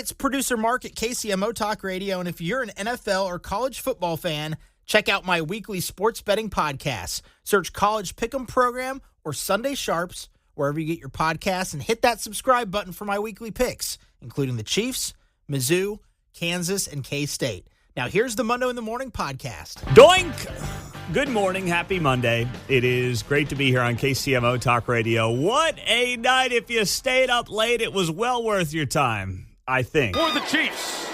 it's producer Mark at KCMO Talk Radio, and if you're an NFL or college football fan, check out my weekly sports betting podcasts. Search College Pick'em Program or Sunday Sharps wherever you get your podcasts, and hit that subscribe button for my weekly picks, including the Chiefs, Mizzou, Kansas, and K-State. Now here's the Monday in the Morning podcast. Doink! Good morning. Happy Monday. It is great to be here on KCMO Talk Radio. What a night. If you stayed up late, it was well worth your time, I think. For the Chiefs.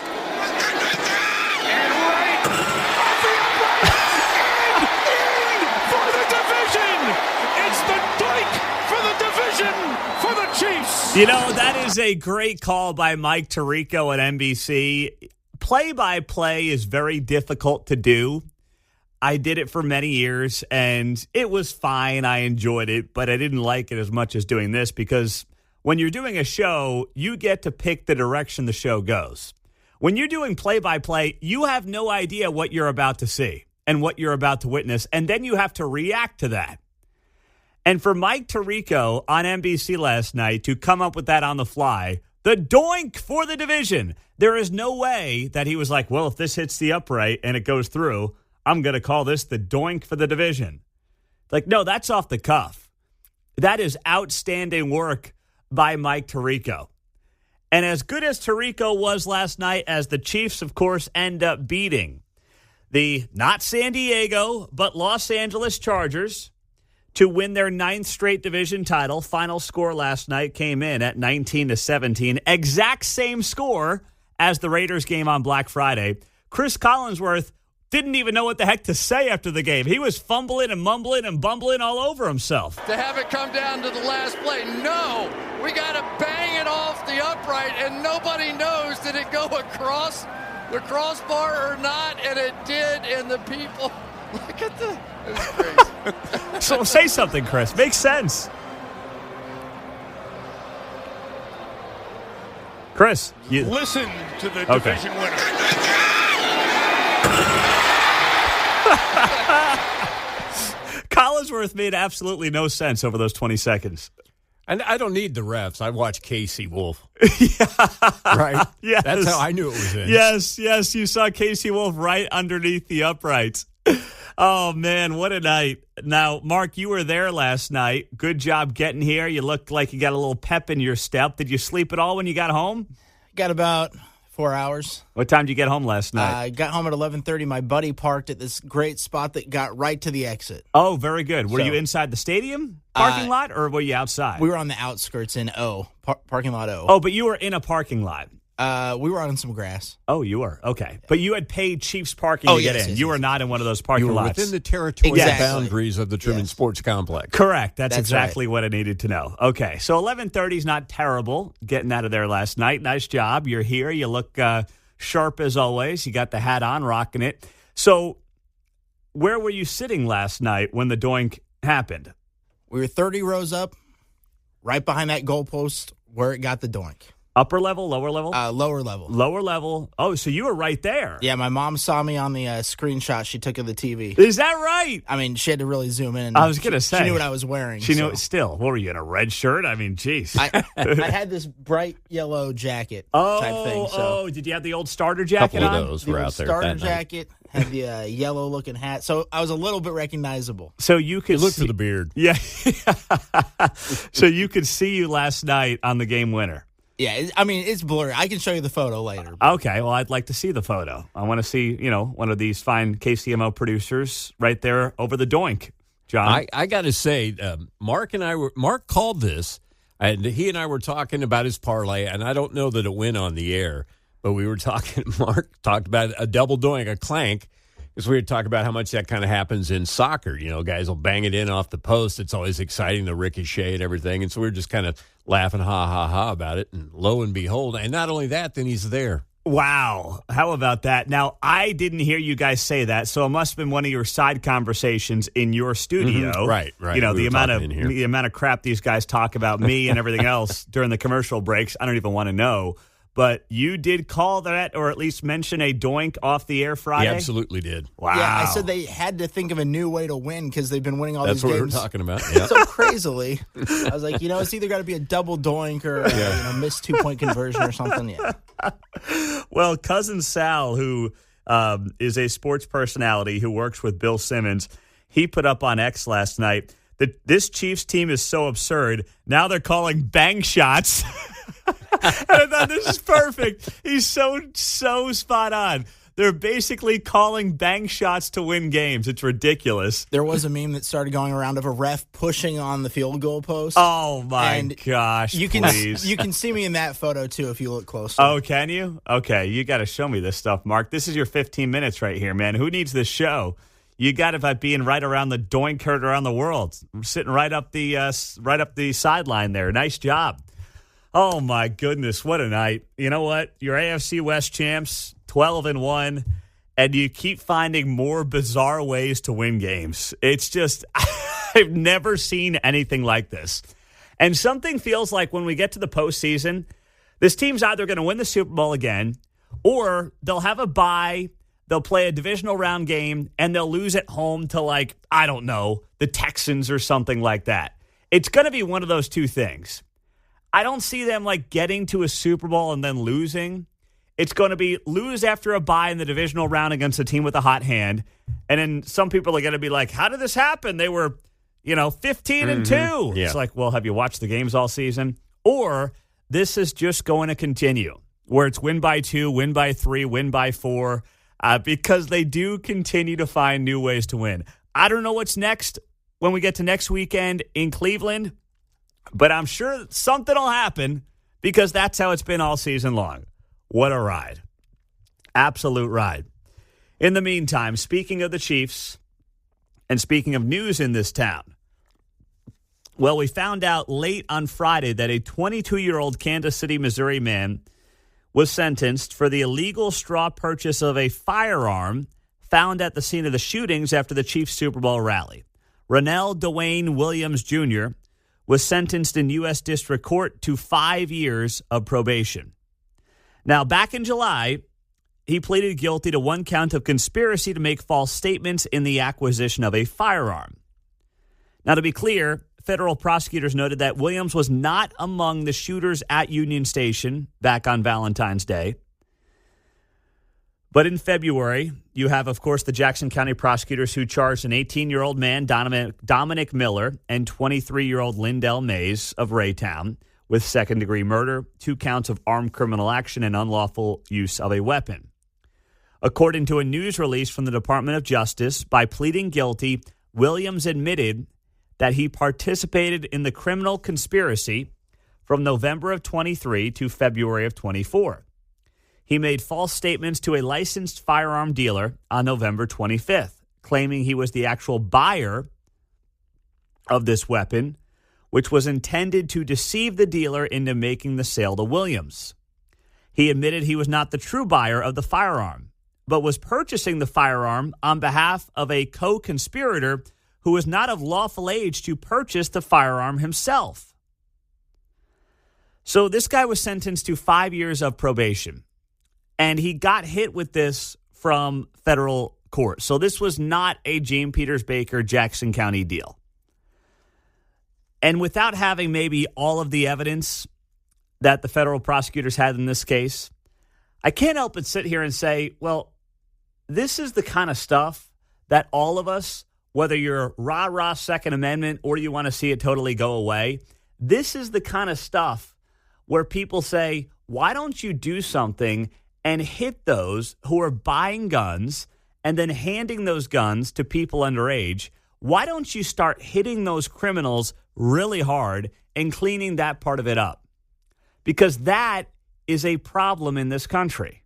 And right off the upright. For the division. It's the doink for the division for the Chiefs. You know, that is a great call by Mike Tirico at NBC. Play-by-play is very difficult to do. I did it for many years, and it was fine. I enjoyed it, but I didn't like it as much as doing this because when you're doing a show, you get to pick the direction the show goes. When you're doing play-by-play, you have no idea what you're about to see and what you're about to witness, and then you have to react to that. And for Mike Tirico on NBC last night to come up with that on the fly, the doink for the division, there is no way that he was like, well, if this hits the upright and it goes through, I'm going to call this the doink for the division. Like, no, that's off the cuff. That is outstanding work by Mike Tirico. And as good as Tirico was last night, as the Chiefs, of course, end up beating the not San Diego, but Los Angeles Chargers to win their 9th straight division title. Final score last night came in at 19-17. Exact same score as the Raiders game on Black Friday. Chris Collinsworth didn't even know what the heck to say after the game. He was fumbling and mumbling and bumbling all over himself. To have it come down to the last play, no. We got to bang it off the upright, and nobody knows did it go across the crossbar or not, and it did, and the people, look at the, it was crazy. So say something, Chris. Makes sense. Chris, you Listen to the division winner. Collinsworth made absolutely no sense over those 20 seconds. And I don't need the refs. I watched Casey Wolf. Yeah. Right? Yes. That's how I knew it was in. Yes. You saw Casey Wolf right underneath the uprights. Oh, man, what a night. Now, Mark, you were there last night. Good job getting here. You looked like you got a little pep in your step. Did you sleep at all when you got home? Got about 4 hours. What time did you get home last night? I got home at 11:30. My buddy parked at this great spot that got right to the exit. Oh, very good. Were you inside the stadium parking lot, or were you outside? We were on the outskirts in parking lot O. Oh, but you were in a parking lot. We were on some grass. Oh, you were? Okay. But you had paid Chiefs parking to get in. You were not in one of those parking You were lots. within the territorial Exactly. boundaries of the Truman Sports Complex. Correct. That's That's exactly what I needed to know. Okay. So 11:30 is not terrible getting out of there last night. Nice job. You're here. You look sharp as always. You got the hat on, rocking it. So where were you sitting last night when the doink happened? We were 30 rows up, right behind that goalpost where it got the doink. Upper level, lower level? Lower level. Lower level. Oh, so you were right there. Yeah, my mom saw me on the screenshot she took of the TV. Is that right? I mean, she had to really zoom in. I was going to say. She knew what I was wearing. She knew it still. What were you, in a red shirt? I mean, geez. I had this bright yellow jacket type thing. So did you have the old starter jacket Couple on? of those the were old out there. starter that night. jacket, had the yellow-looking hat. So I was a little bit recognizable. So you could Look see, for the beard. Yeah. So you could see you last night on the game winner. Yeah, it's blurry. I can show you the photo later. Okay, well, I'd like to see the photo. I want to see, one of these fine KCMO producers right there over the doink, John. I got to say, Mark called this, and he and I were talking about his parlay, and I don't know that it went on the air, but we were talking, Mark talked about a double doink, a clank, because we were talking about how much that kind of happens in soccer. Guys will bang it in off the post. It's always exciting, the ricochet and everything. And so we were just kind of laughing, ha about it. And lo and behold, and not only that, then he's there. Wow. How about that? Now, I didn't hear you guys say that, so it must have been one of your side conversations in your studio. Mm-hmm. Right. The amount of crap these guys talk about me and everything else during the commercial breaks, I don't even want to know. But you did call that, or at least mention a doink off the air Friday? He absolutely did. Wow. Yeah, I said they had to think of a new way to win because they've been winning all That's these what games. we're talking about. Yeah. So crazily. I was like, it's either got to be a double doink or a missed 2-point conversion or something. Yeah. Well, Cousin Sal, who is a sports personality who works with Bill Simmons, he put up on X last night that this Chiefs team is so absurd. Now they're calling bang shots. And I thought, this is perfect. He's so spot on. They're basically calling bang shots to win games. It's ridiculous. There was a meme that started going around of a ref pushing on the field goal post. Oh, my And gosh, please. You can see me in that photo, too, if you look closely. Oh, can you? Okay, you got to show me this stuff, Mark. This is your 15 minutes right here, man. Who needs this show? You got it by being right around the doink herd around the world. I'm sitting right up the sideline there. Nice job. Oh, my goodness, what a night. You know what? Your AFC West champs, 12-1, and you keep finding more bizarre ways to win games. It's just, I've never seen anything like this. And something feels like when we get to the postseason, this team's either going to win the Super Bowl again, or they'll have a bye, they'll play a divisional round game, and they'll lose at home to, like, I don't know, the Texans or something like that. It's going to be one of those two things. I don't see them like getting to a Super Bowl and then losing. It's going to be lose after a bye in the divisional round against a team with a hot hand. And then some people are going to be like, how did this happen? They were, 15-2. Yeah. It's like, well, have you watched the games all season? Or this is just going to continue where it's win by 2, win by 3, win by 4, because they do continue to find new ways to win. I don't know what's next when we get to next weekend in Cleveland. But I'm sure something will happen because that's how it's been all season long. What a ride. Absolute ride. In the meantime, speaking of the Chiefs and speaking of news in this town, well, we found out late on Friday that a 22-year-old Kansas City, Missouri man was sentenced for the illegal straw purchase of a firearm found at the scene of the shootings after the Chiefs Super Bowl rally. Ronnell Dwayne Williams Jr. was sentenced in U.S. District Court to 5 years of probation. Now, back in July, he pleaded guilty to 1 count of conspiracy to make false statements in the acquisition of a firearm. Now, to be clear, federal prosecutors noted that Williams was not among the shooters at Union Station back on Valentine's Day. But in February, you have, of course, the Jackson County prosecutors who charged an 18-year-old man, Dominic Miller, and 23-year-old Lindell Mays of Raytown with second-degree murder, 2 counts of armed criminal action, and unlawful use of a weapon. According to a news release from the Department of Justice, by pleading guilty, Williams admitted that he participated in the criminal conspiracy from November of 23 to February of 24. He made false statements to a licensed firearm dealer on November 25th, claiming he was the actual buyer of this weapon, which was intended to deceive the dealer into making the sale to Williams. He admitted he was not the true buyer of the firearm, but was purchasing the firearm on behalf of a co-conspirator who was not of lawful age to purchase the firearm himself. So this guy was sentenced to 5 years of probation. And he got hit with this from federal court. So this was not a James Peters Baker Jackson County deal. And without having maybe all of the evidence that the federal prosecutors had in this case, I can't help but sit here and say, well, this is the kind of stuff that all of us, whether you're rah-rah Second Amendment or you want to see it totally go away, this is the kind of stuff where people say, why don't you do something and hit those who are buying guns and then handing those guns to people underage? Why don't you start hitting those criminals really hard and cleaning that part of it up? Because that is a problem in this country.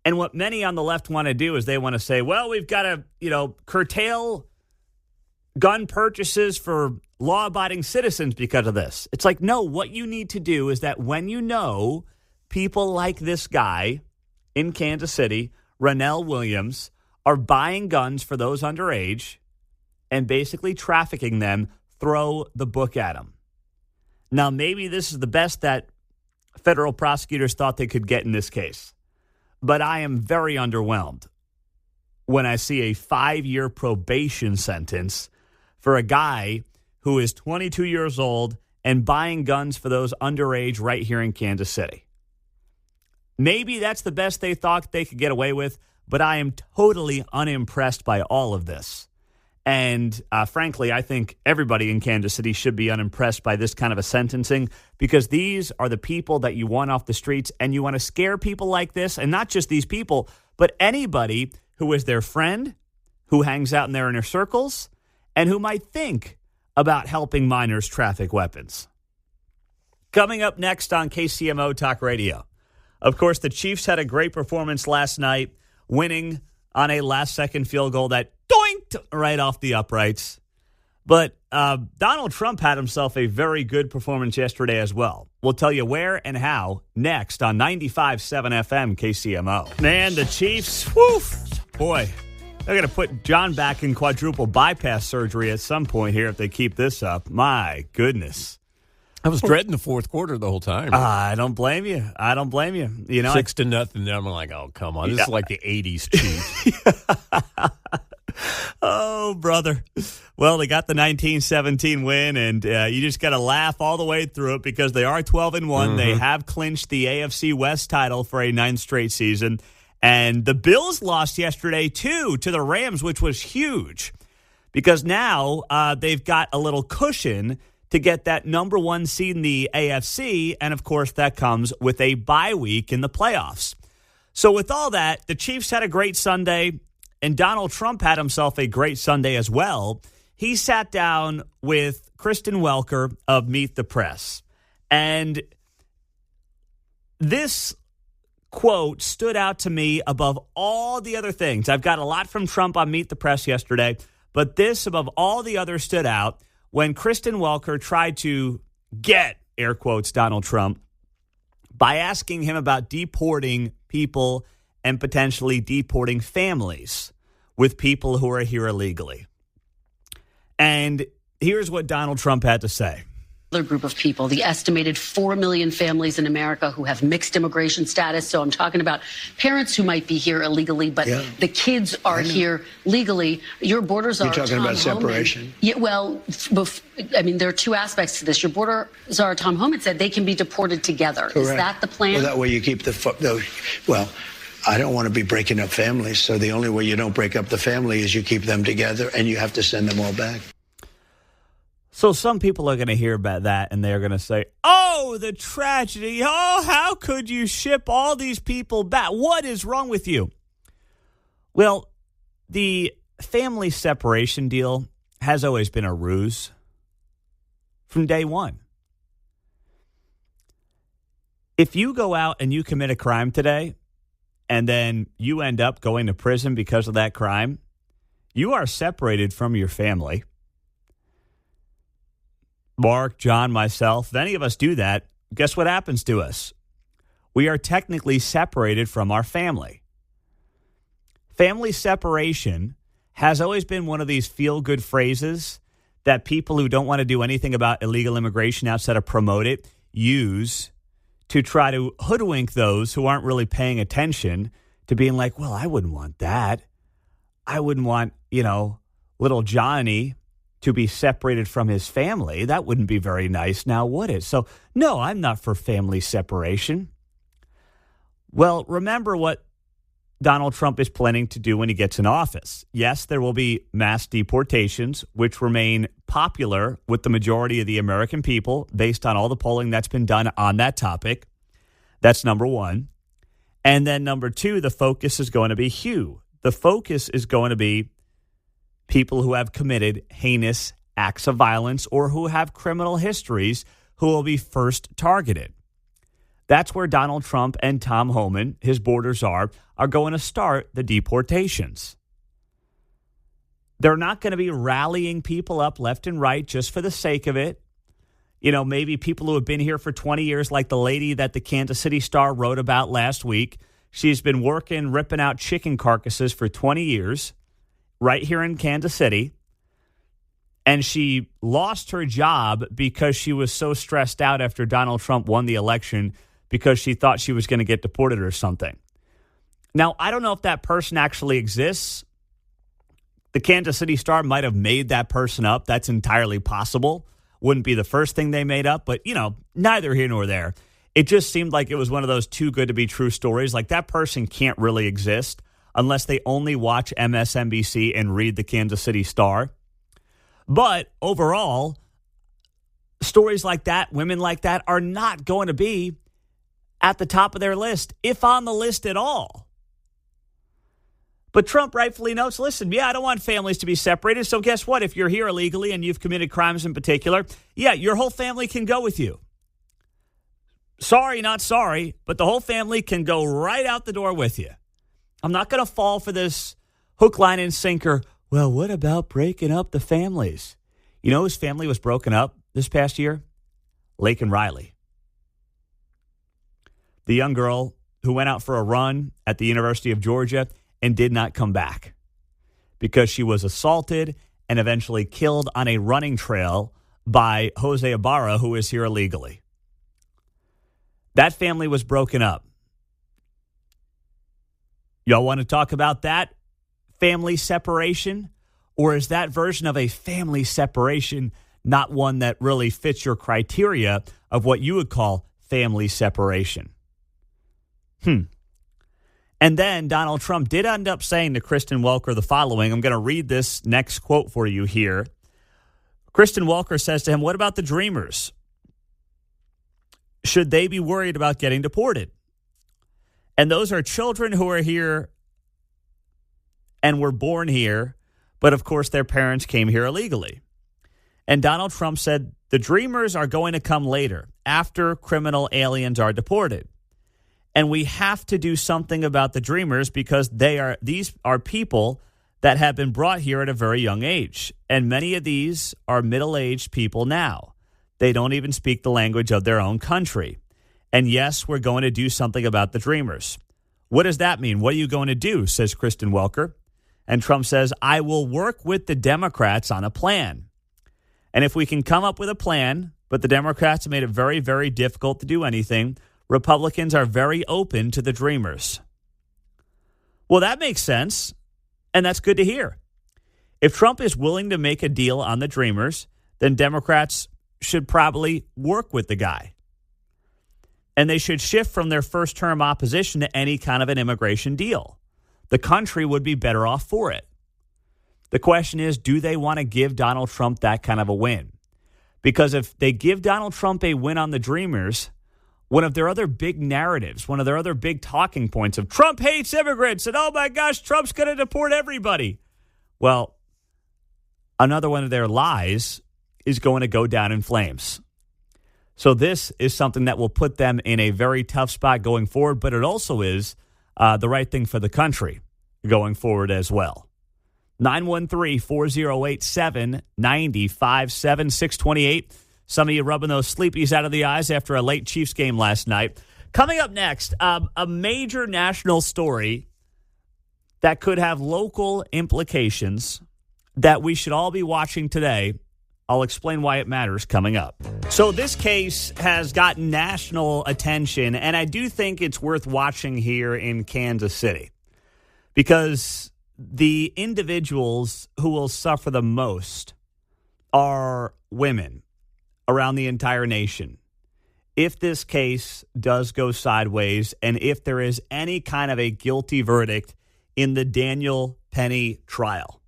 And what many on the left want to do is they want to say, well, we've got to, curtail gun purchases for law-abiding citizens because of this. It's like, no, what you need to do is that when you know people like this guy in Kansas City, Ronnell Williams, are buying guns for those underage and basically trafficking them, throw the book at them. Now, maybe this is the best that federal prosecutors thought they could get in this case. But I am very underwhelmed when I see a 5-year probation sentence for a guy who is 22 years old and buying guns for those underage right here in Kansas City. Maybe that's the best they thought they could get away with, but I am totally unimpressed by all of this. And frankly, I think everybody in Kansas City should be unimpressed by this kind of a sentencing, because these are the people that you want off the streets, and you want to scare people like this, and not just these people, but anybody who is their friend, who hangs out in their inner circles, and who might think about helping minors traffic weapons. Coming up next on KCMO Talk Radio. Of course, the Chiefs had a great performance last night, winning on a last-second field goal that doinked right off the uprights. But Donald Trump had himself a very good performance yesterday as well. We'll tell you where and how next on 95.7 FM KCMO. Man, the Chiefs, boy, they're going to put John back in quadruple bypass surgery at some point here if they keep this up. My goodness. I was dreading the fourth quarter the whole time. I don't blame you. You know, 6-0. And I'm like, oh, come on. This is like the 80s Chiefs. Oh, brother. Well, they got the 1917 win, and you just got to laugh all the way through it because they are 12-1. Mm-hmm. They have clinched the AFC West title for a 9th straight season. And the Bills lost yesterday, too, to the Rams, which was huge because now they've got a little cushion to get that number 1 seed in the AFC, and of course that comes with a bye week in the playoffs. So with all that, the Chiefs had a great Sunday, and Donald Trump had himself a great Sunday as well. He sat down with Kristen Welker of Meet the Press, and this quote stood out to me above all the other things. I've got a lot from Trump on Meet the Press yesterday, but this above all the others stood out when Kristen Welker tried to get, air quotes, Donald Trump by asking him about deporting people and potentially deporting families with people who are here illegally. And here's what Donald Trump had to say. Group of people, the estimated 4 million families in America who have mixed immigration status. So I'm talking about parents who might be here illegally, but the kids are here legally. Your borders are. You're talking about separation. Yeah, well, I mean, there are two aspects to this. Your borders are, Tom Homan said, they can be deported together. Correct. Is that the plan? Well, that way you keep well, I don't want to be breaking up families. So the only way you don't break up the family is you keep them together and you have to send them all back. So some people are going to hear about that and they're going to say, oh, the tragedy. Oh, how could you ship all these people back? What is wrong with you? Well, the family separation deal has always been a ruse from day one. If you go out and you commit a crime today and then you end up going to prison because of that crime, you are separated from your family. Mark, John, myself, if any of us do that, guess what happens to us? We are technically separated from our family. Family separation has always been one of these feel-good phrases that people who don't want to do anything about illegal immigration outside of promote it use to try to hoodwink those who aren't really paying attention to being like, well, I wouldn't want that. I wouldn't want, little Johnny to be separated from his family. That wouldn't be very nice now, would it? So, no, I'm not for family separation. Well, remember what Donald Trump is planning to do when he gets in office. Yes, there will be mass deportations, which remain popular with the majority of the American people based on all the polling that's been done on that topic. That's number one. And then number two, the focus is going to be The focus is going to be people who have committed heinous acts of violence or who have criminal histories who will be first targeted. That's where Donald Trump and Tom Homan, his borders are going to start the deportations. They're not going to be rallying people up left and right just for the sake of it. Maybe people who have been here for 20 years, like the lady that the Kansas City Star wrote about last week. She's been ripping out chicken carcasses for 20 years. Right here in Kansas City, and she lost her job because she was so stressed out after Donald Trump won the election because she thought she was going to get deported or something. Now, I don't know if that person actually exists. The Kansas City Star might have made that person up. That's entirely possible. Wouldn't be the first thing they made up, but, neither here nor there. It just seemed like it was one of those too good to be true stories. Like that person can't really exist unless they only watch MSNBC and read the Kansas City Star. But overall, stories like that, women like that, are not going to be at the top of their list, if on the list at all. But Trump rightfully notes, listen, I don't want families to be separated. So guess what? If you're here illegally and you've committed crimes in particular, your whole family can go with you. Sorry, not sorry, but the whole family can go right out the door with you. I'm not going to fall for this hook, line, and sinker. Well, what about breaking up the families? You know whose family was broken up this past year? Lake and Riley. The young girl who went out for a run at the University of Georgia and did not come back because she was assaulted and eventually killed on a running trail by Jose Ibarra, who is here illegally. That family was broken up. Y'all want to talk about that family separation? Or is that version of a family separation not one that really fits your criteria of what you would call family separation? And then Donald Trump did end up saying to Kristen Welker the following. I'm going to read this next quote for you here. Kristen Welker says to him, what about the Dreamers? Should they be worried about getting deported? And those are children who are here and were born here, but of course their parents came here illegally. And Donald Trump said the Dreamers are going to come later, after criminal aliens are deported. And we have to do something about the Dreamers because these are people that have been brought here at a very young age. And many of these are middle-aged people now. They don't even speak the language of their own country. And yes, we're going to do something about the Dreamers. What does that mean? What are you going to do? Says Kristen Welker. And Trump says, I will work with the Democrats on a plan. And if we can come up with a plan, but the Democrats have made it very, very difficult to do anything, Republicans are very open to the Dreamers. Well, that makes sense. And that's good to hear. If Trump is willing to make a deal on the Dreamers, then Democrats should probably work with the guy. And they should shift from their first-term opposition to any kind of an immigration deal. The country would be better off for it. The question is, do they want to give Donald Trump that kind of a win? Because if they give Donald Trump a win on the Dreamers, one of their other big narratives, one of their other big talking points of Trump hates immigrants and, oh my gosh, Trump's going to deport everybody. Well, another one of their lies is going to go down in flames. So this is something that will put them in a very tough spot going forward, but it also is the right thing for the country going forward as well. 913-408-7957, 628. Some of you rubbing those sleepies out of the eyes after a late Chiefs game last night. Coming up next, a major national story that could have local implications that we should all be watching today. I'll explain why it matters coming up. So this case has gotten national attention, and I do think it's worth watching here in Kansas City because the individuals who will suffer the most are women around the entire nation. If this case does go sideways and if there is any kind of a guilty verdict in the Daniel Penny trial.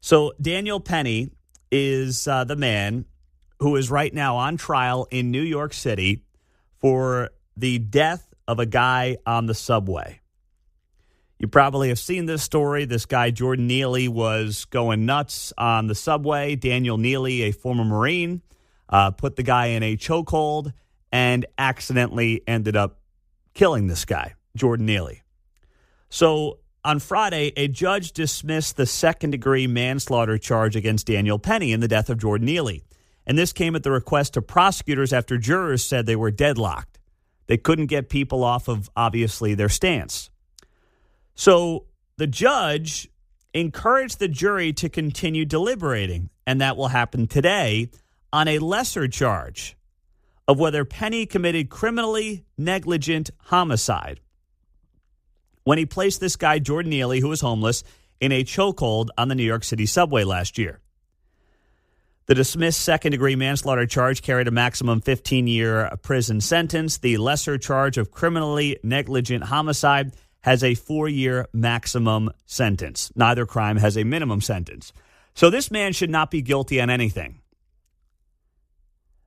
So Daniel Penny is the man who is right now on trial in New York City for the death of a guy on the subway. You probably have seen this story. This guy, Jordan Neely, was going nuts on the subway. Daniel Neely, a former Marine, put the guy in a chokehold and accidentally ended up killing this guy, Jordan Neely. So on Friday, a judge dismissed the second-degree manslaughter charge against Daniel Penny in the death of Jordan Neely. And this came at the request of prosecutors after jurors said they were deadlocked. They couldn't get people off of, obviously, their stance. So the judge encouraged the jury to continue deliberating, and that will happen today on a lesser charge of whether Penny committed criminally negligent homicide when he placed this guy, Jordan Neely, who was homeless, in a chokehold on the New York City subway last year. The dismissed second-degree manslaughter charge carried a maximum 15-year prison sentence. The lesser charge of criminally negligent homicide has a 4-year maximum sentence. Neither crime has a minimum sentence. So this man should not be guilty on anything.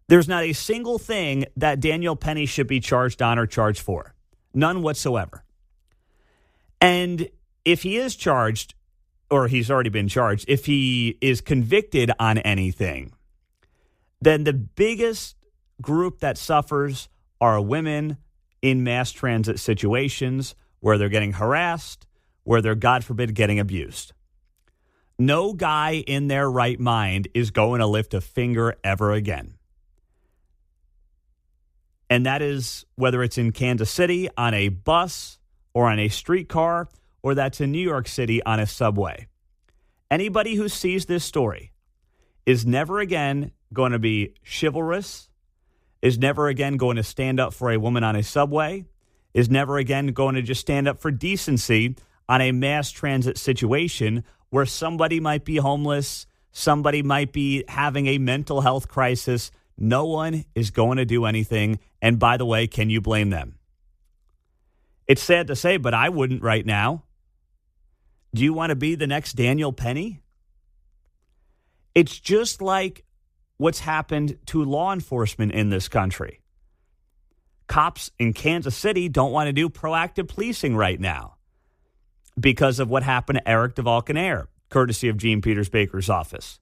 There's not a single thing that Daniel Penny should be charged on or charged for. None whatsoever. And if he is charged, or he's already been charged, if he is convicted on anything, then the biggest group that suffers are women in mass transit situations where they're getting harassed, where they're, God forbid, getting abused. No guy in their right mind is going to lift a finger ever again. And that is whether it's in Kansas City on a bus or on a streetcar, or that's in New York City on a subway. Anybody who sees this story is never again going to be chivalrous, is never again going to stand up for a woman on a subway, is never again going to just stand up for decency on a mass transit situation where somebody might be homeless, somebody might be having a mental health crisis. No one is going to do anything. And by the way, can you blame them? It's sad to say, but I wouldn't right now. Do you want to be the next Daniel Penny? It's just like what's happened to law enforcement in this country. Cops in Kansas City don't want to do proactive policing right now because of what happened to Eric DeValcanair, courtesy of Gene Peters Baker's office.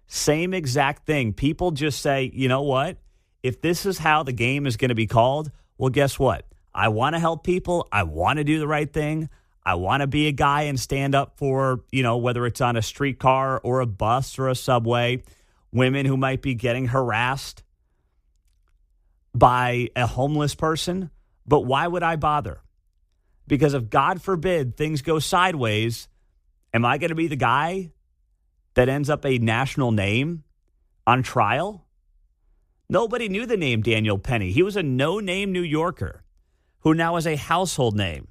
Same exact thing. People just say, you know what? If this is how the game is going to be called, well, guess what? I want to help people. I want to do the right thing. I want to be a guy and stand up for, whether it's on a streetcar or a bus or a subway, women who might be getting harassed by a homeless person. But why would I bother? Because if, God forbid, things go sideways, am I going to be the guy that ends up a national name on trial? Nobody knew the name Daniel Penny. He was a no-name New Yorker who now is a household name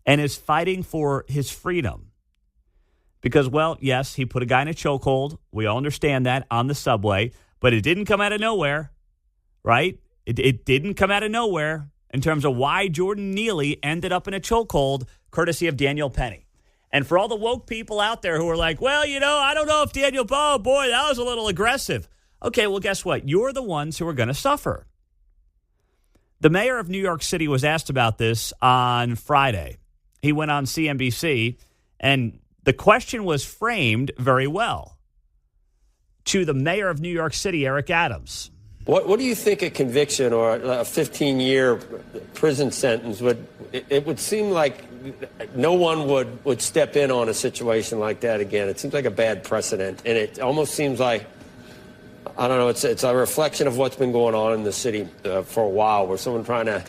and is fighting for his freedom. Because, well, yes, he put a guy in a chokehold. We all understand that on the subway. But it didn't come out of nowhere, right? It didn't come out of nowhere in terms of why Jordan Neely ended up in a chokehold, courtesy of Daniel Penny. And for all the woke people out there who are like, well, I don't know if Daniel, oh, boy, that was a little aggressive. Okay, well, guess what? You're the ones who are going to suffer. The mayor of New York City was asked about this on Friday. He went on CNBC, and the question was framed very well to the mayor of New York City, Eric Adams. What do you think a conviction or a 15-year prison sentence would? It would seem like no one would step in on a situation like that again. It seems like a bad precedent, and it almost seems like, I don't know, it's a reflection of what's been going on in the city for a while, where someone trying to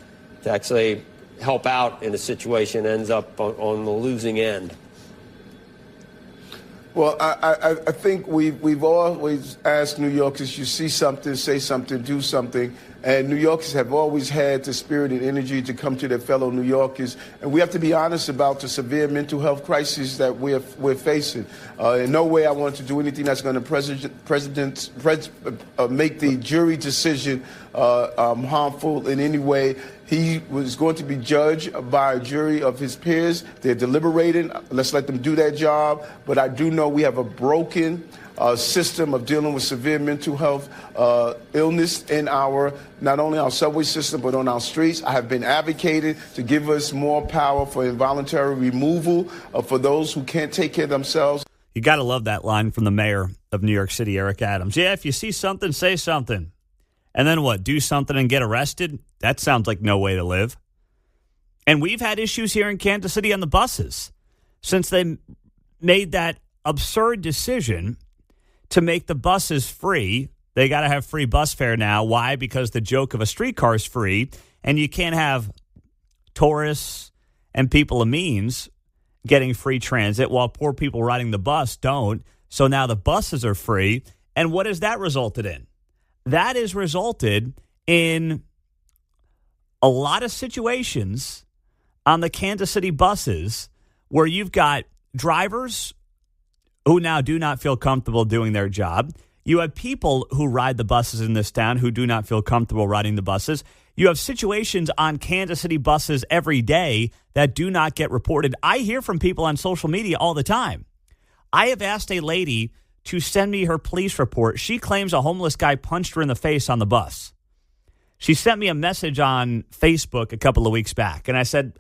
actually help out in a situation ends up on the losing end. Well, I think we've always asked New Yorkers, you see something, say something, do something. And New Yorkers have always had the spirit and energy to come to their fellow New Yorkers. And we have to be honest about the severe mental health crisis that we're facing. In no way I want to do anything that's going to make the jury decision harmful in any way. He was going to be judged by a jury of his peers. They're deliberating. Let's let them do that job. But I do know we have a broken system of dealing with severe mental health illness in not only our subway system, but on our streets. I have been advocating to give us more power for involuntary removal for those who can't take care of themselves. You got to love that line from the mayor of New York City, Eric Adams. Yeah, if you see something, say something. And then what, do something and get arrested? That sounds like no way to live. And we've had issues here in Kansas City on the buses since they made that absurd decision to make the buses free. They got to have free bus fare now. Why? Because the joke of a streetcar is free, and you can't have tourists and people of means getting free transit while poor people riding the bus don't. So now the buses are free. And what has that resulted in? That has resulted in a lot of situations on the Kansas City buses where you've got drivers who now do not feel comfortable doing their job. You have people who ride the buses in this town who do not feel comfortable riding the buses. You have situations on Kansas City buses every day that do not get reported. I hear from people on social media all the time. I have asked a lady to send me her police report. She claims a homeless guy punched her in the face on the bus. She sent me a message on Facebook a couple of weeks back, and I said,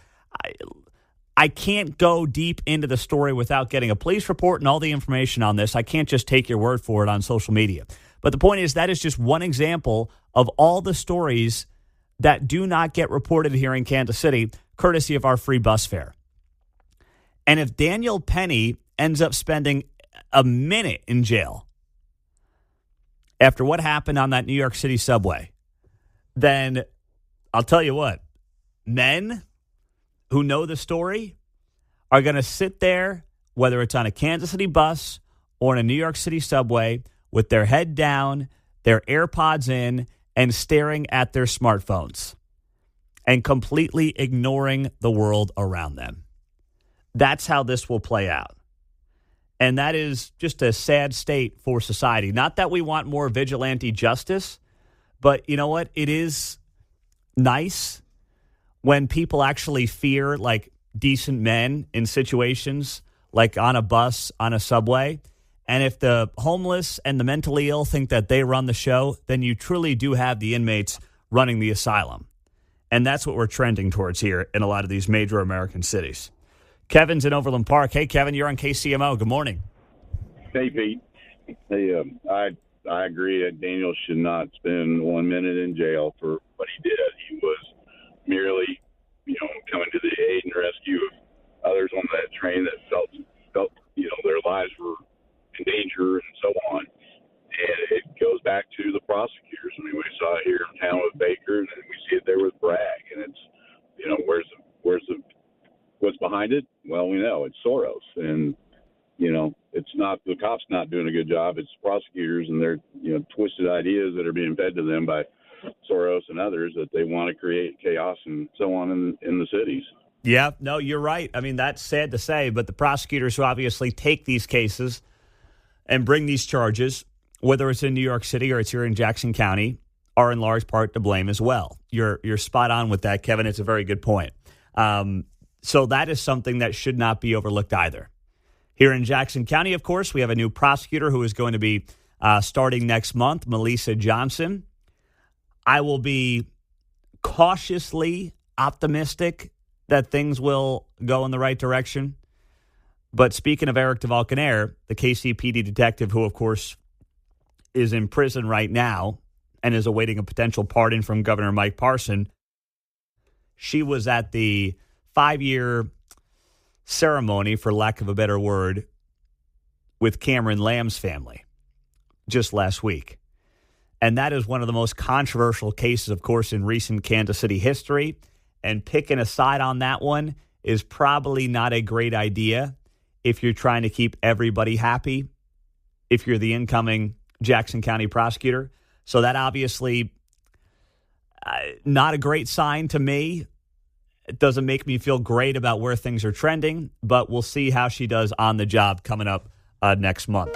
I can't go deep into the story without getting a police report and all the information on this. I can't just take your word for it on social media. But the point is that is just one example of all the stories that do not get reported here in Kansas City, courtesy of our free bus fare. And if Daniel Penny ends up spending a minute in jail after what happened on that New York City subway, then I'll tell you what, men who know the story are going to sit there, whether it's on a Kansas City bus or in a New York City subway, with their head down, their AirPods in, and staring at their smartphones and completely ignoring the world around them. That's how this will play out. And that is just a sad state for society. Not that we want more vigilante justice, but you know what? It is nice when people actually fear like decent men in situations like on a bus, on a subway. And if the homeless and the mentally ill think that they run the show, then you truly do have the inmates running the asylum. And that's what we're trending towards here in a lot of these major American cities. Kevin's in Overland Park. Hey, Kevin, you're on KCMO. Good morning. Hey, Pete. Hey, I agree that Daniel should not spend 1 minute in jail for what he did. He was merely, coming to the aid and rescue of others on that train that felt, their lives were in danger and so on. And it goes back to the prosecutors. I mean, we saw it here in town with Baker, and we see it there with Bragg. And it's, what's behind it? Well, we know it's Soros, and it's not the cops not doing a good job. It's prosecutors and their twisted ideas that are being fed to them by Soros and others that they want to create chaos and so on in the cities. Yeah, no, you're right. I mean, that's sad to say, but the prosecutors who obviously take these cases and bring these charges, whether it's in New York City or it's here in Jackson County, are in large part to blame as well. You're spot on with that, Kevin. It's a very good point. So that is something that should not be overlooked either. Here in Jackson County, of course, we have a new prosecutor who is going to be starting next month, Melissa Johnson. I will be cautiously optimistic that things will go in the right direction. But speaking of Eric DeValconaire, the KCPD detective who, of course, is in prison right now and is awaiting a potential pardon from Governor Mike Parson, she was at the 5-year ceremony, for lack of a better word, with Cameron Lamb's family just last week. And that is one of the most controversial cases, of course, in recent Kansas City history. And picking a side on that one is probably not a great idea if you're trying to keep everybody happy, if you're the incoming Jackson County prosecutor. So that obviously not a great sign to me. It doesn't make me feel great about where things are trending, but we'll see how she does on the job coming up next month.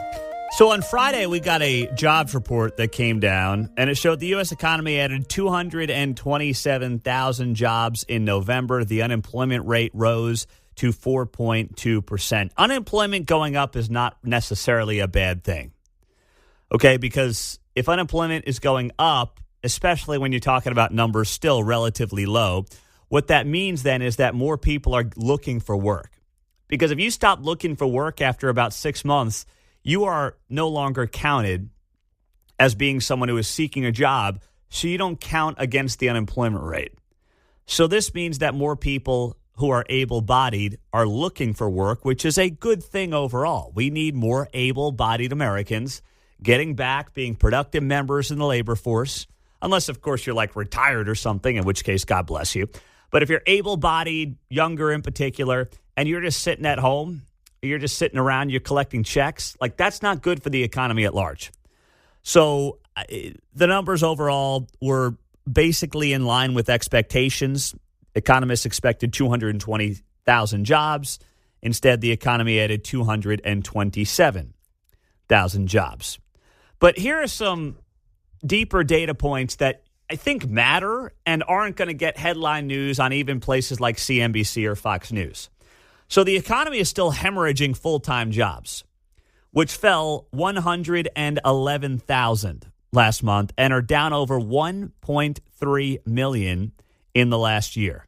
So on Friday, we got a jobs report that came down, and it showed the U.S. economy added 227,000 jobs in November. The unemployment rate rose to 4.2%. Unemployment going up is not necessarily a bad thing, okay? Because if unemployment is going up, especially when you're talking about numbers still relatively low, what that means then is that more people are looking for work. Because if you stop looking for work after about 6 months, you are no longer counted as being someone who is seeking a job, so you don't count against the unemployment rate. So this means that more people who are able-bodied are looking for work, which is a good thing overall. We need more able-bodied Americans getting back, being productive members in the labor force, unless, of course, you're like retired or something, in which case, God bless you. But if you're able-bodied, younger in particular, and you're just sitting at home, you're just sitting around, you're collecting checks, like that's not good for the economy at large. So the numbers overall were basically in line with expectations. Economists expected 220,000 jobs. Instead, the economy added 227,000 jobs. But here are some deeper data points that I think matter and aren't going to get headline news on even places like CNBC or Fox News. So the economy is still hemorrhaging full-time jobs, which fell 111,000 last month and are down over 1.3 million in the last year,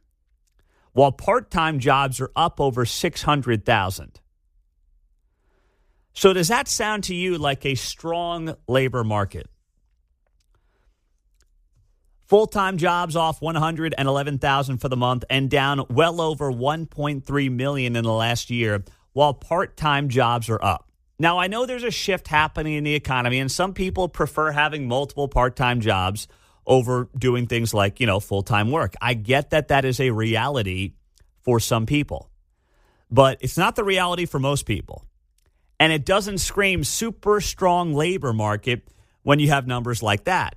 while part-time jobs are up over 600,000. So does that sound to you like a strong labor market? Full-time jobs off 111,000 for the month and down well over 1.3 million in the last year, while part-time jobs are up. Now, I know there's a shift happening in the economy, and some people prefer having multiple part-time jobs over doing things like, full-time work. I get that that is a reality for some people, but it's not the reality for most people. And it doesn't scream super strong labor market when you have numbers like that.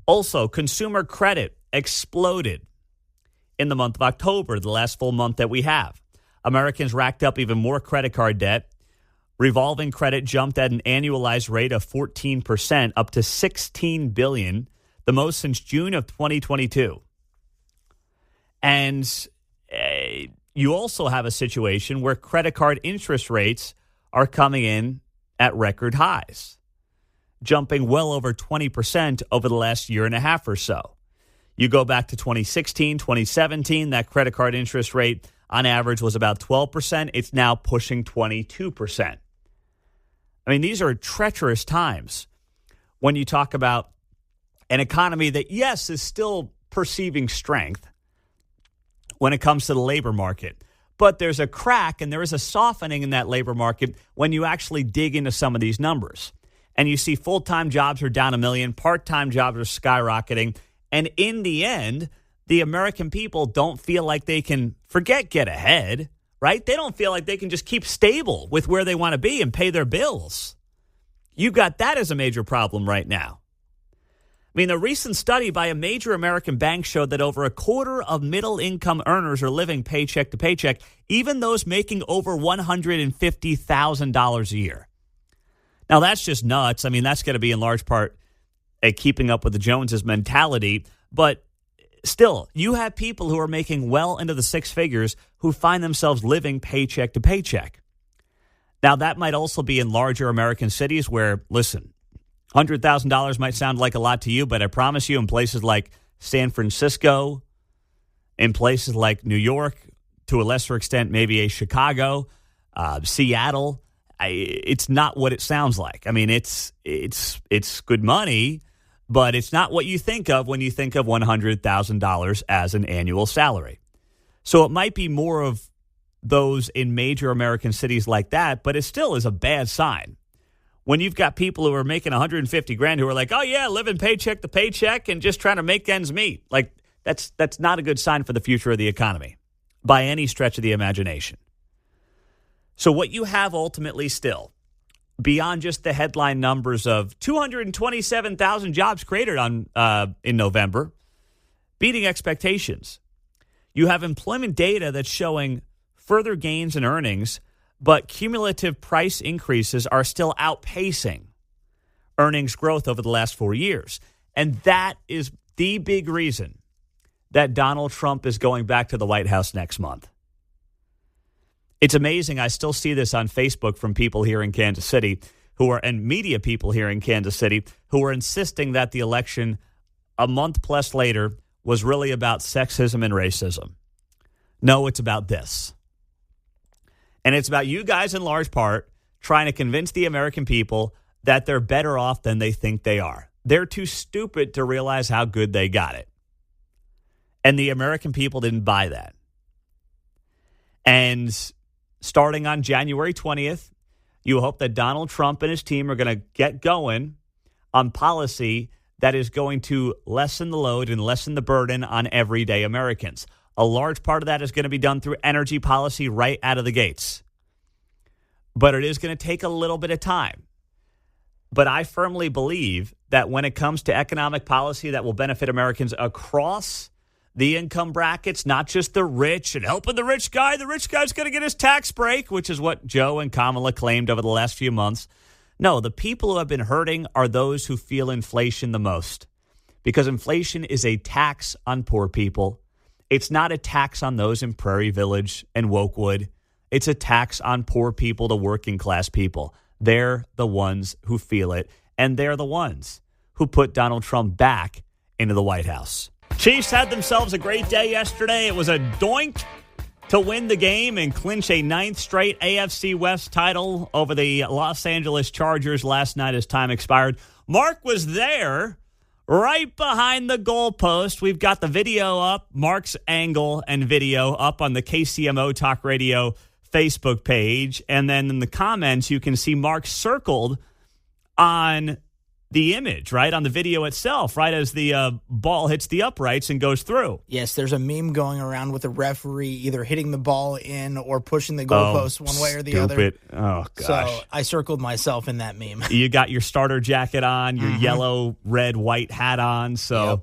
Also, consumer credit exploded in the month of October, the last full month that we have. Americans racked up even more credit card debt. Revolving credit jumped at an annualized rate of 14%, up to $16 billion, the most since June of 2022. And you also have a situation where credit card interest rates are coming in at record highs, jumping well over 20% over the last year and a half or so. You go back to 2016, 2017, that credit card interest rate on average was about 12%. It's now pushing 22%. I mean, these are treacherous times when you talk about an economy that, yes, is still perceiving strength when it comes to the labor market. But there's a crack and there is a softening in that labor market when you actually dig into some of these numbers. And you see full-time jobs are down 1 million, part-time jobs are skyrocketing. And in the end, the American people don't feel like they can get ahead, right? They don't feel like they can just keep stable with where they want to be and pay their bills. You've got that as a major problem right now. I mean, a recent study by a major American bank showed that over a quarter of middle-income earners are living paycheck to paycheck, even those making over $150,000 a year. Now, that's just nuts. I mean, that's going to be in large part a keeping up with the Joneses mentality. But still, you have people who are making well into the six figures who find themselves living paycheck to paycheck. Now, that might also be in larger American cities where, listen, $100,000 might sound like a lot to you, but I promise you in places like San Francisco, in places like New York, to a lesser extent, maybe a Chicago, Seattle, it's not what it sounds like. I mean, it's good money, but it's not what you think of when you think of $100,000 as an annual salary. So it might be more of those in major American cities like that, but it still is a bad sign. When you've got people who are making $150,000 who are like, oh, yeah, living paycheck to paycheck and just trying to make ends meet. Like, that's not a good sign for the future of the economy by any stretch of the imagination. So what you have ultimately still, beyond just the headline numbers of 227,000 jobs created in November, beating expectations, you have employment data that's showing further gains in earnings, but cumulative price increases are still outpacing earnings growth over the last 4 years. And that is the big reason that Donald Trump is going back to the White House next month. It's amazing. I still see this on Facebook from people here in Kansas City and media people here in Kansas City who are insisting that the election a month plus later was really about sexism and racism. No, it's about this. And it's about you guys in large part trying to convince the American people that they're better off than they think they are. They're too stupid to realize how good they got it. And the American people didn't buy that. And starting on January 20th, you hope that Donald Trump and his team are going to get going on policy that is going to lessen the load and lessen the burden on everyday Americans. A large part of that is going to be done through energy policy right out of the gates. But it is going to take a little bit of time. But I firmly believe that when it comes to economic policy that will benefit Americans across the income brackets, not just the rich and helping the rich guy's going to get his tax break, which is what Joe and Kamala claimed over the last few months. No, the people who have been hurting are those who feel inflation the most, because inflation is a tax on poor people. It's not a tax on those in Prairie Village and Wokewood. It's a tax on poor people, the working class people. They're the ones who feel it, and they're the ones who put Donald Trump back into the White House. Chiefs had themselves a great day yesterday. It was a doink to win the game and clinch a 9th straight AFC West title over the Los Angeles Chargers last night as time expired. Mark was there right behind the goalpost. We've got the video up, Mark's angle and video up on the KCMO Talk Radio Facebook page. And then in the comments, you can see Mark circled on the image, right, on the video itself, right as the ball hits the uprights and goes through. Yes, there's a meme going around with a referee either hitting the ball in or pushing the goalpost one way or the other. Oh, gosh. So I circled myself in that meme. You got your starter jacket on, your yellow, red, white hat on, so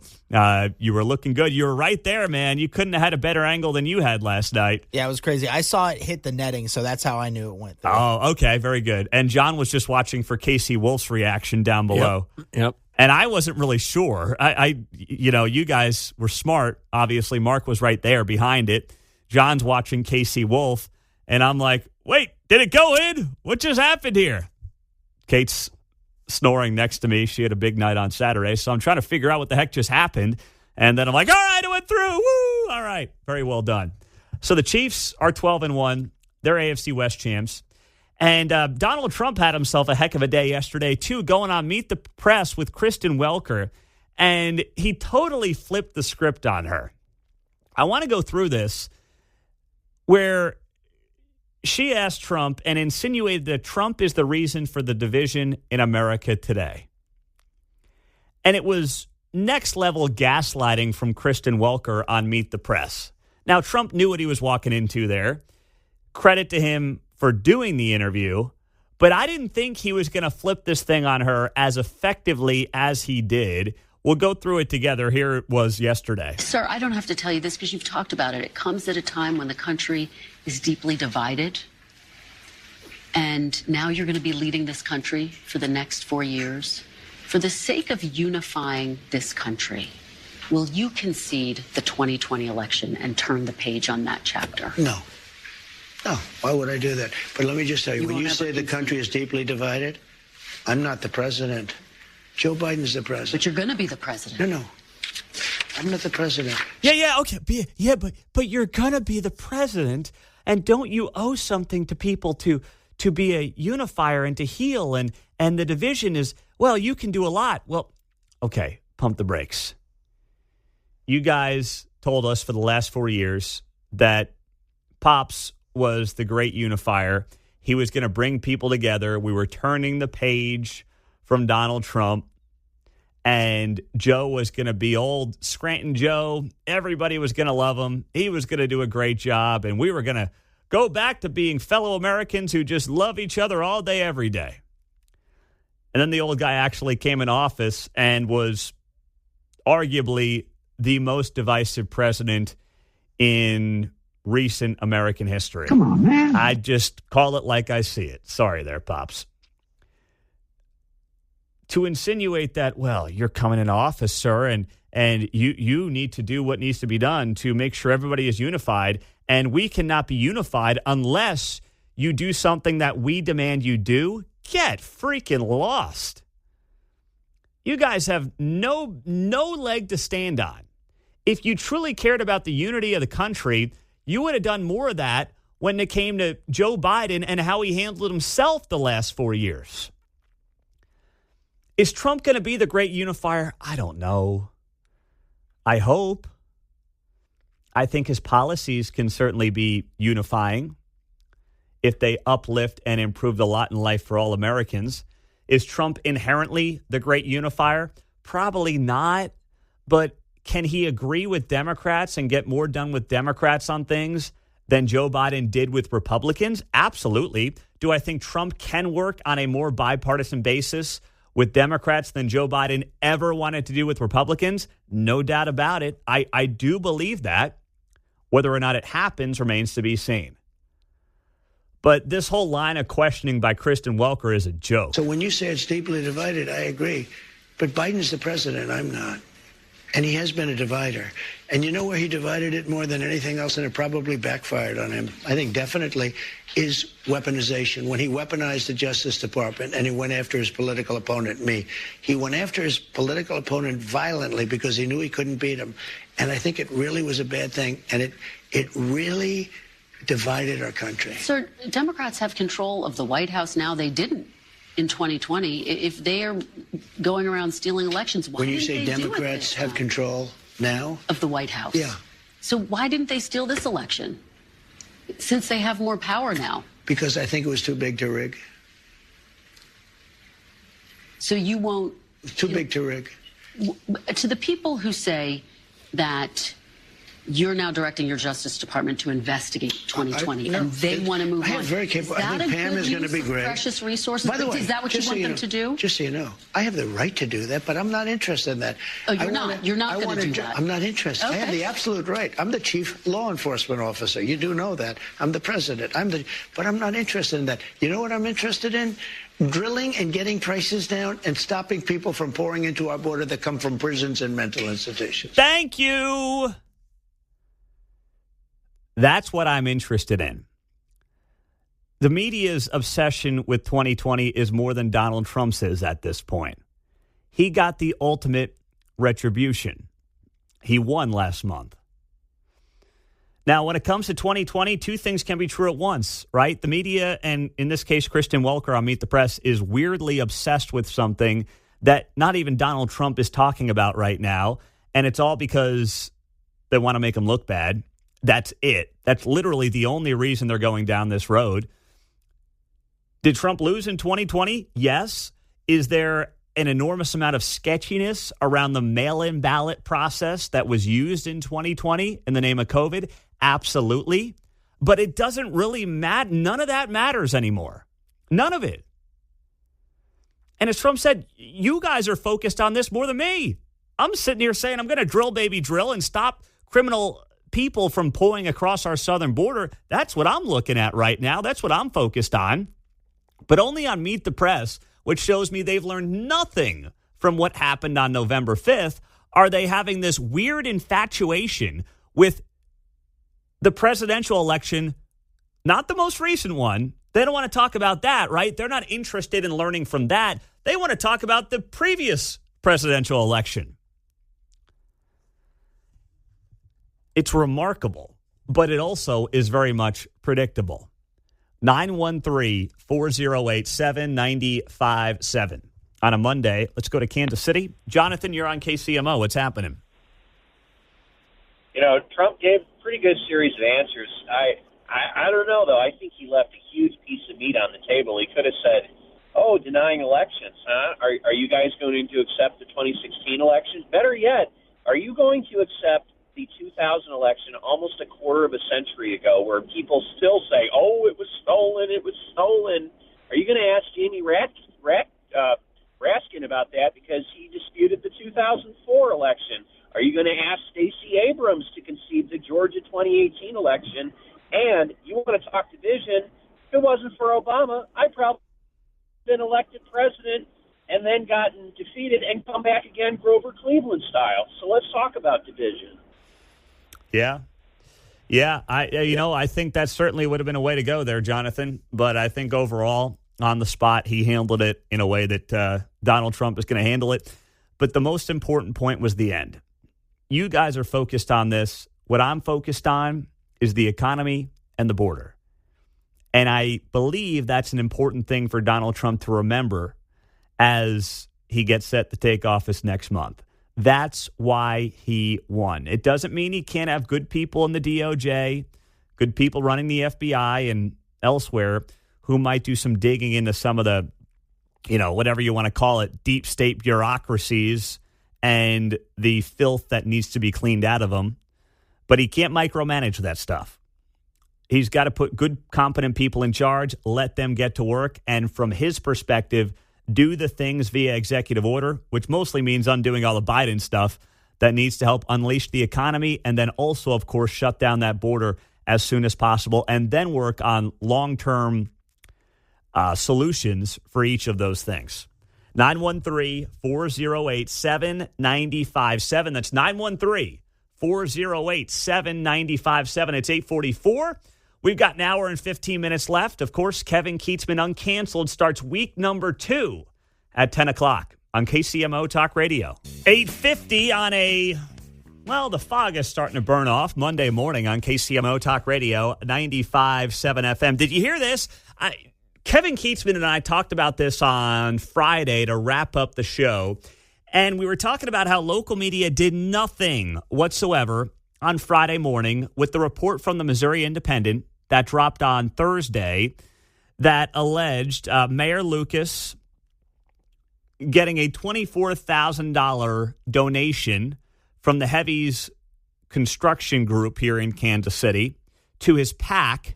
you were looking good. You were right there, man. You couldn't have had a better angle than you had last night. Yeah, it was crazy. I saw it hit the netting, so that's how I knew it went through. Oh, okay, very good. And John was just watching for Casey Wolf's reaction down below. Yep. And I wasn't really sure. You guys were smart. Obviously, Mark was right there behind it. John's watching Casey Wolf, and I'm like, wait, did it go in? What just happened here? Kate's snoring next to me. She had a big night on Saturday, so I'm trying to figure out what the heck just happened. And then I'm like, all right, it went through. Woo! All right, very well done. So the Chiefs are 12-1. They're AFC West champs. And Donald Trump had himself a heck of a day yesterday, too, going on Meet the Press with Kristen Welker. And he totally flipped the script on her. I want to go through this where she asked Trump and insinuated that Trump is the reason for the division in America today. And it was next-level gaslighting from Kristen Welker on Meet the Press. Now, Trump knew what he was walking into there. Credit to him for doing the interview, but I didn't think he was going to flip this thing on her as effectively as he did. We'll go through it together. Here it was yesterday. Sir, I don't have to tell you this because you've talked about it. It comes at a time when the country is deeply divided. And now you're going to be leading this country for the next 4 years. For the sake of unifying this country, will you concede the 2020 election and turn the page on that chapter? No. No, why would I do that? But let me just tell you, when you say the country is deeply divided, I'm not the president. Joe Biden's the president. But you're going to be the president. No. I'm not the president. Okay. But you're going to be the president, and don't you owe something to people to be a unifier and to heal, and the division is, well, you can do a lot. Well, okay, pump the brakes. You guys told us for the last 4 years that Pops was the great unifier. He was going to bring people together. We were turning the page from Donald Trump, and Joe was going to be old Scranton Joe. Everybody was going to love him. He was going to do a great job, and we were going to go back to being fellow Americans who just love each other all day, every day. And then the old guy actually came in office and was arguably the most divisive president in recent American history. Come on, man. I just call it like I see it. Sorry there, Pops. To insinuate that, well, you're coming in office, sir, and you need to do what needs to be done to make sure everybody is unified, and we cannot be unified unless you do something that we demand you do. Get freaking lost. You guys have no leg to stand on. If you truly cared about the unity of the country, you would have done more of that when it came to Joe Biden and how he handled himself the last 4 years. Is Trump going to be the great unifier? I don't know. I hope. I think his policies can certainly be unifying if they uplift and improve the lot in life for all Americans. Is Trump inherently the great unifier? Probably not. But can he agree with Democrats and get more done with Democrats on things than Joe Biden did with Republicans? Absolutely. Do I think Trump can work on a more bipartisan basis with Democrats than Joe Biden ever wanted to do with Republicans? No doubt about it. I do believe that. Whether or not it happens remains to be seen. But this whole line of questioning by Kristen Welker is a joke. So when you say it's deeply divided, I agree. But Biden's the president. I'm not. And he has been a divider. And you know where he divided it more than anything else, and it probably backfired on him, I think definitely, is weaponization. When he weaponized the Justice Department and he went after his political opponent, me, he went after his political opponent violently because he knew he couldn't beat him. And I think it really was a bad thing. And it really divided our country. Sir, Democrats have control of the White House now. They didn't in 2020. If they are going around stealing elections, why when you didn't say they do it Democrats this have time? control now Of the White House. Yeah. So why didn't they steal this election? Since they have more power now. Because I think it was too big to rig. So you won't. Too big to rig. To the people who say that you're now directing your Justice Department to investigate 2020, and they want to move on. Very capable. I think Pam is going to be great. Precious resources. By the way, is that what you want them to do? Just so you know, I have the right to do that, but I'm not interested in that. Oh, you're not. You're not going to do that. I'm not interested. Okay. I have the absolute right. I'm the chief law enforcement officer. You do know that. I'm the president. But I'm not interested in that. You know what I'm interested in? Drilling and getting prices down and stopping people from pouring into our border that come from prisons and mental institutions. Thank you. That's what I'm interested in. The media's obsession with 2020 is more than Donald Trump's is at this point. He got the ultimate retribution. He won last month. Now, when it comes to 2020, two things can be true at once, right? The media, and in this case, Kristen Welker on Meet the Press, is weirdly obsessed with something that not even Donald Trump is talking about right now, and it's all because they want to make him look bad. That's it. That's literally the only reason they're going down this road. Did Trump lose in 2020? Yes. Is there an enormous amount of sketchiness around the mail-in ballot process that was used in 2020 in the name of COVID? Absolutely. But it doesn't really matter. None of that matters anymore. None of it. And as Trump said, you guys are focused on this more than me. I'm sitting here saying I'm going to drill, baby, drill and stop criminal people from pulling across our southern border. That's what I'm looking at right now. That's what I'm focused on. But only on Meet the Press, which shows me they've learned nothing from what happened on November 5th, are they having this weird infatuation with the presidential election, not the most recent one. They don't want to talk about that, right? They're not interested in learning from that. They want to talk about the previous presidential election. It's remarkable, but it also is very much predictable. 913-408-7957. On a Monday, let's go to Kansas City. Jonathan, you're on KCMO. What's happening? You know, Trump gave a pretty good series of answers. I don't know, though. I think he left a huge piece of meat on the table. He could have said, denying elections, huh? Are you guys going to accept the 2016 elections? Better yet, are you going to accept the 2000 election almost a quarter of a century ago, where people still say, it was stolen, Are you going to ask Jamie Raskin about that because he disputed the 2004 election? Are you going to ask Stacey Abrams to concede the Georgia 2018 election? And you want to talk division? If it wasn't for Obama, I'd probably been elected president and then gotten defeated and come back again Grover Cleveland style. So let's talk about division. Yeah. I think that certainly would have been a way to go there, Jonathan. But I think overall, on the spot, he handled it in a way that Donald Trump is going to handle it. But the most important point was the end. You guys are focused on this. What I'm focused on is the economy and the border. And I believe that's an important thing for Donald Trump to remember as he gets set to take office next month. That's why he won. It doesn't mean he can't have good people in the DOJ, good people running the FBI and elsewhere who might do some digging into some of the, whatever you want to call it, deep state bureaucracies and the filth that needs to be cleaned out of them. But he can't micromanage that stuff. He's got to put good, competent people in charge, let them get to work. And from his perspective, do the things via executive order, which mostly means undoing all the Biden stuff that needs to help unleash the economy, and then also, of course, shut down that border as soon as possible, and then work on long-term solutions for each of those things. 913-408-7957. That's 913-408-7957. It's 8:44. We've got an hour and 15 minutes left. Of course, Kevin Keatsman Uncanceled starts week number 2 at 10 o'clock on KCMO Talk Radio. 8:50 on the fog is starting to burn off Monday morning on KCMO Talk Radio, 95.7 FM. Did you hear this? Kevin Keatsman and I talked about this on Friday to wrap up the show, and we were talking about how local media did nothing whatsoever on Friday morning with the report from the Missouri Independent that dropped on Thursday that alleged Mayor Lucas getting a $24,000 donation from the Heavies construction group here in Kansas City to his PAC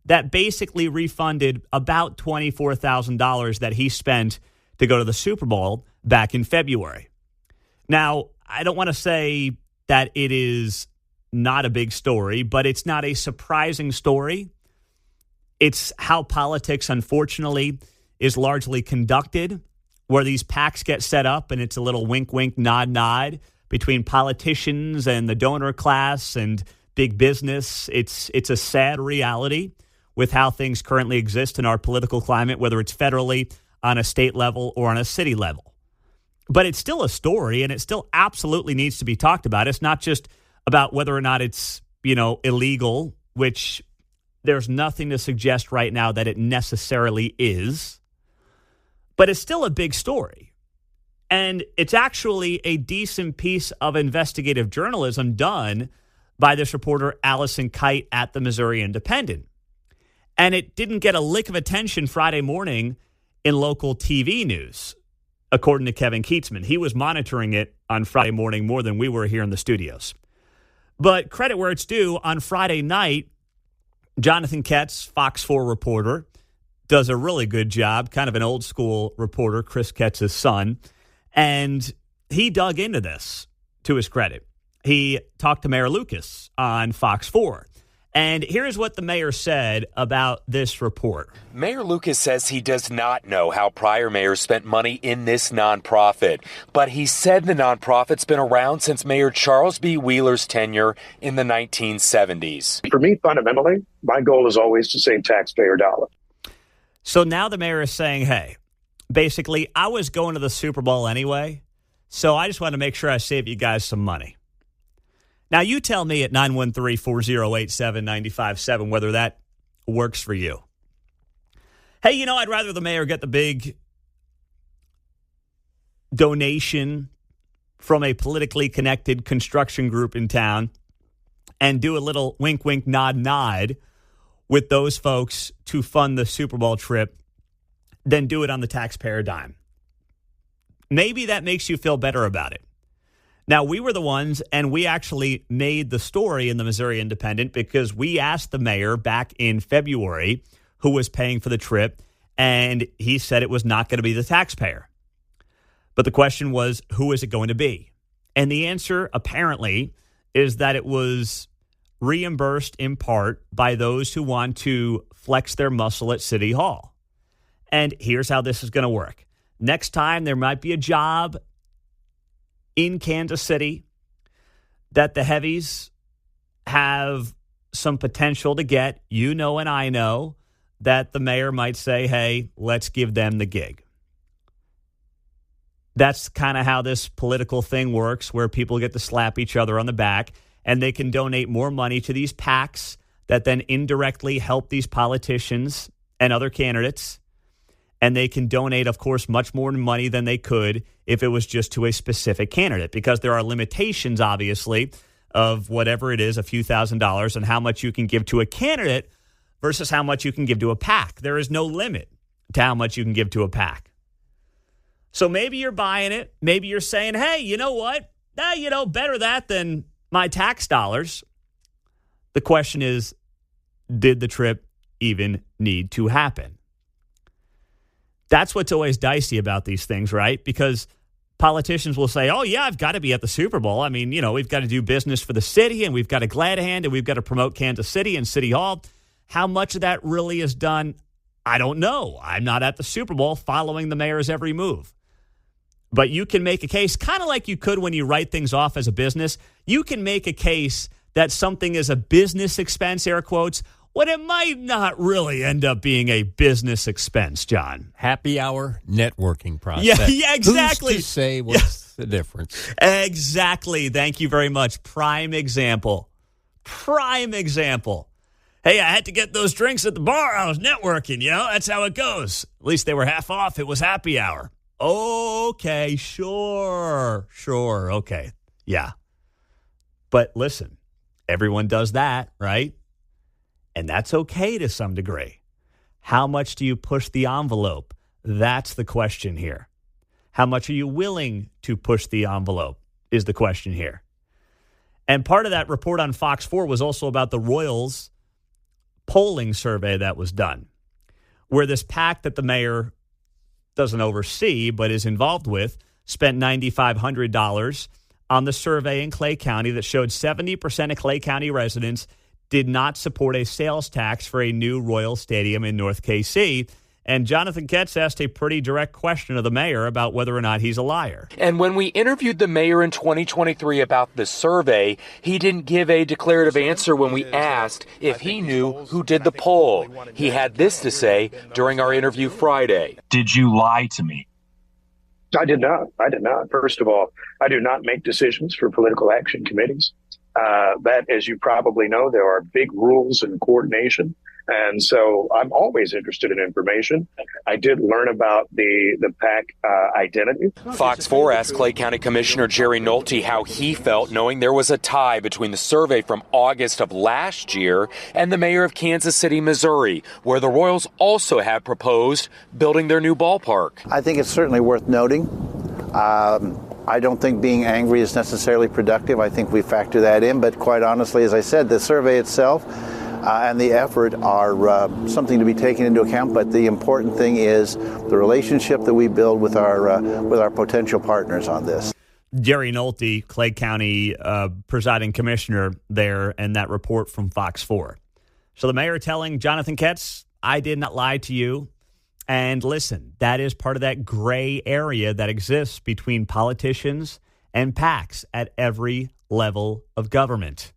that basically refunded about $24,000 that he spent to go to the Super Bowl back in February. Now, I don't want to say that it is not a big story, but it's not a surprising story. It's how politics, unfortunately, is largely conducted, where these PACs get set up and it's a little wink, wink, nod, nod between politicians and the donor class and big business. It's a sad reality with how things currently exist in our political climate, whether it's federally, on a state level, or on a city level. But it's still a story, and it still absolutely needs to be talked about. It's not just about whether or not it's, illegal, which there's nothing to suggest right now that it necessarily is. But it's still a big story. And it's actually a decent piece of investigative journalism done by this reporter, Allison Kite, at the Missouri Independent. And it didn't get a lick of attention Friday morning in local TV news, according to Kevin Keatsman. He was monitoring it on Friday morning more than we were here in the studios. But credit where it's due, on Friday night, Jonathan Ketz, Fox 4 reporter, does a really good job, kind of an old school reporter, Chris Ketz's son, and he dug into this, to his credit. He talked to Mayor Lucas on Fox 4. And here's what the mayor said about this report. Mayor Lucas says he does not know how prior mayors spent money in this nonprofit, but he said the nonprofit's been around since Mayor Charles B. Wheeler's tenure in the 1970s. For me, fundamentally, my goal is always to save taxpayer dollars. So now the mayor is saying, hey, basically, I was going to the Super Bowl anyway, so I just want to make sure I save you guys some money. Now, you tell me at 913-408-7957 whether that works for you. Hey, I'd rather the mayor get the big donation from a politically connected construction group in town and do a little wink, wink, nod, nod with those folks to fund the Super Bowl trip than do it on the taxpayer dime. Maybe that makes you feel better about it. Now, we were the ones, and we actually made the story in the Missouri Independent because we asked the mayor back in February who was paying for the trip, and he said it was not going to be the taxpayer. But the question was, who is it going to be? And the answer, apparently, is that it was reimbursed in part by those who want to flex their muscle at City Hall. And here's how this is going to work. Next time there might be a job in Kansas City that the Heavies have some potential to get, and I know, that the mayor might say, hey, let's give them the gig. That's kind of how this political thing works, where people get to slap each other on the back, and they can donate more money to these PACs that then indirectly help these politicians and other candidates. And they can donate, of course, much more money than they could if it was just to a specific candidate, because there are limitations, obviously, of whatever it is, a few $1,000s, and how much you can give to a candidate versus how much you can give to a PAC. There is no limit to how much you can give to a PAC. So maybe you're buying it. Maybe you're saying, hey, you know what? Better that than my tax dollars. The question is, did the trip even need to happen? That's what's always dicey about these things, right? Because politicians will say, oh, yeah, I've got to be at the Super Bowl. I mean, we've got to do business for the city, and we've got a glad hand, and we've got to promote Kansas City and City Hall. How much of that really is done, I don't know. I'm not at the Super Bowl following the mayor's every move. But you can make a case, kind of like you could when you write things off as a business. You can make a case that something is a business expense, air quotes, when it might not really end up being a business expense, John. Happy hour networking process. Yeah, exactly. Who's to say what's the difference? Exactly. Thank you very much. Prime example. Hey, I had to get those drinks at the bar. I was networking, That's how it goes. At least they were half off. It was happy hour. Okay, sure. Okay, yeah. But listen, everyone does that, right? And that's okay to some degree. How much do you push the envelope? That's the question here. How much are you willing to push the envelope is the question here. And part of that report on Fox 4 was also about the Royals polling survey that was done, where this PAC that the mayor doesn't oversee but is involved with spent $9,500 on the survey in Clay County that showed 70% of Clay County residents did not support a sales tax for a new Royal Stadium in North KC. And Jonathan Ketz asked a pretty direct question of the mayor about whether or not he's a liar. And when we interviewed the mayor in 2023 about the survey, he didn't give a declarative answer when we asked if he knew who did the poll. He had this to say during our interview Friday. Did you lie to me? I did not. First of all, I do not make decisions for political action committees. That, as you probably know, there are big rules and coordination. And so I'm always interested in information. I did learn about the PAC identity. Fox 4 asked Clay County Commissioner Jerry Nolte how he felt knowing there was a tie between the survey from August of last year and the mayor of Kansas City, Missouri, where the Royals also had proposed building their new ballpark. I think it's certainly worth noting. I don't think being angry is necessarily productive. I think we factor that in. But quite honestly, as I said, the survey itself and the effort are something to be taken into account. But the important thing is the relationship that we build with our potential partners on this. Jerry Nolte, Clay County presiding commissioner there, and that report from Fox 4. So the mayor telling Jonathan Ketz, I did not lie to you. And listen, that is part of that gray area that exists between politicians and PACs at every level of government.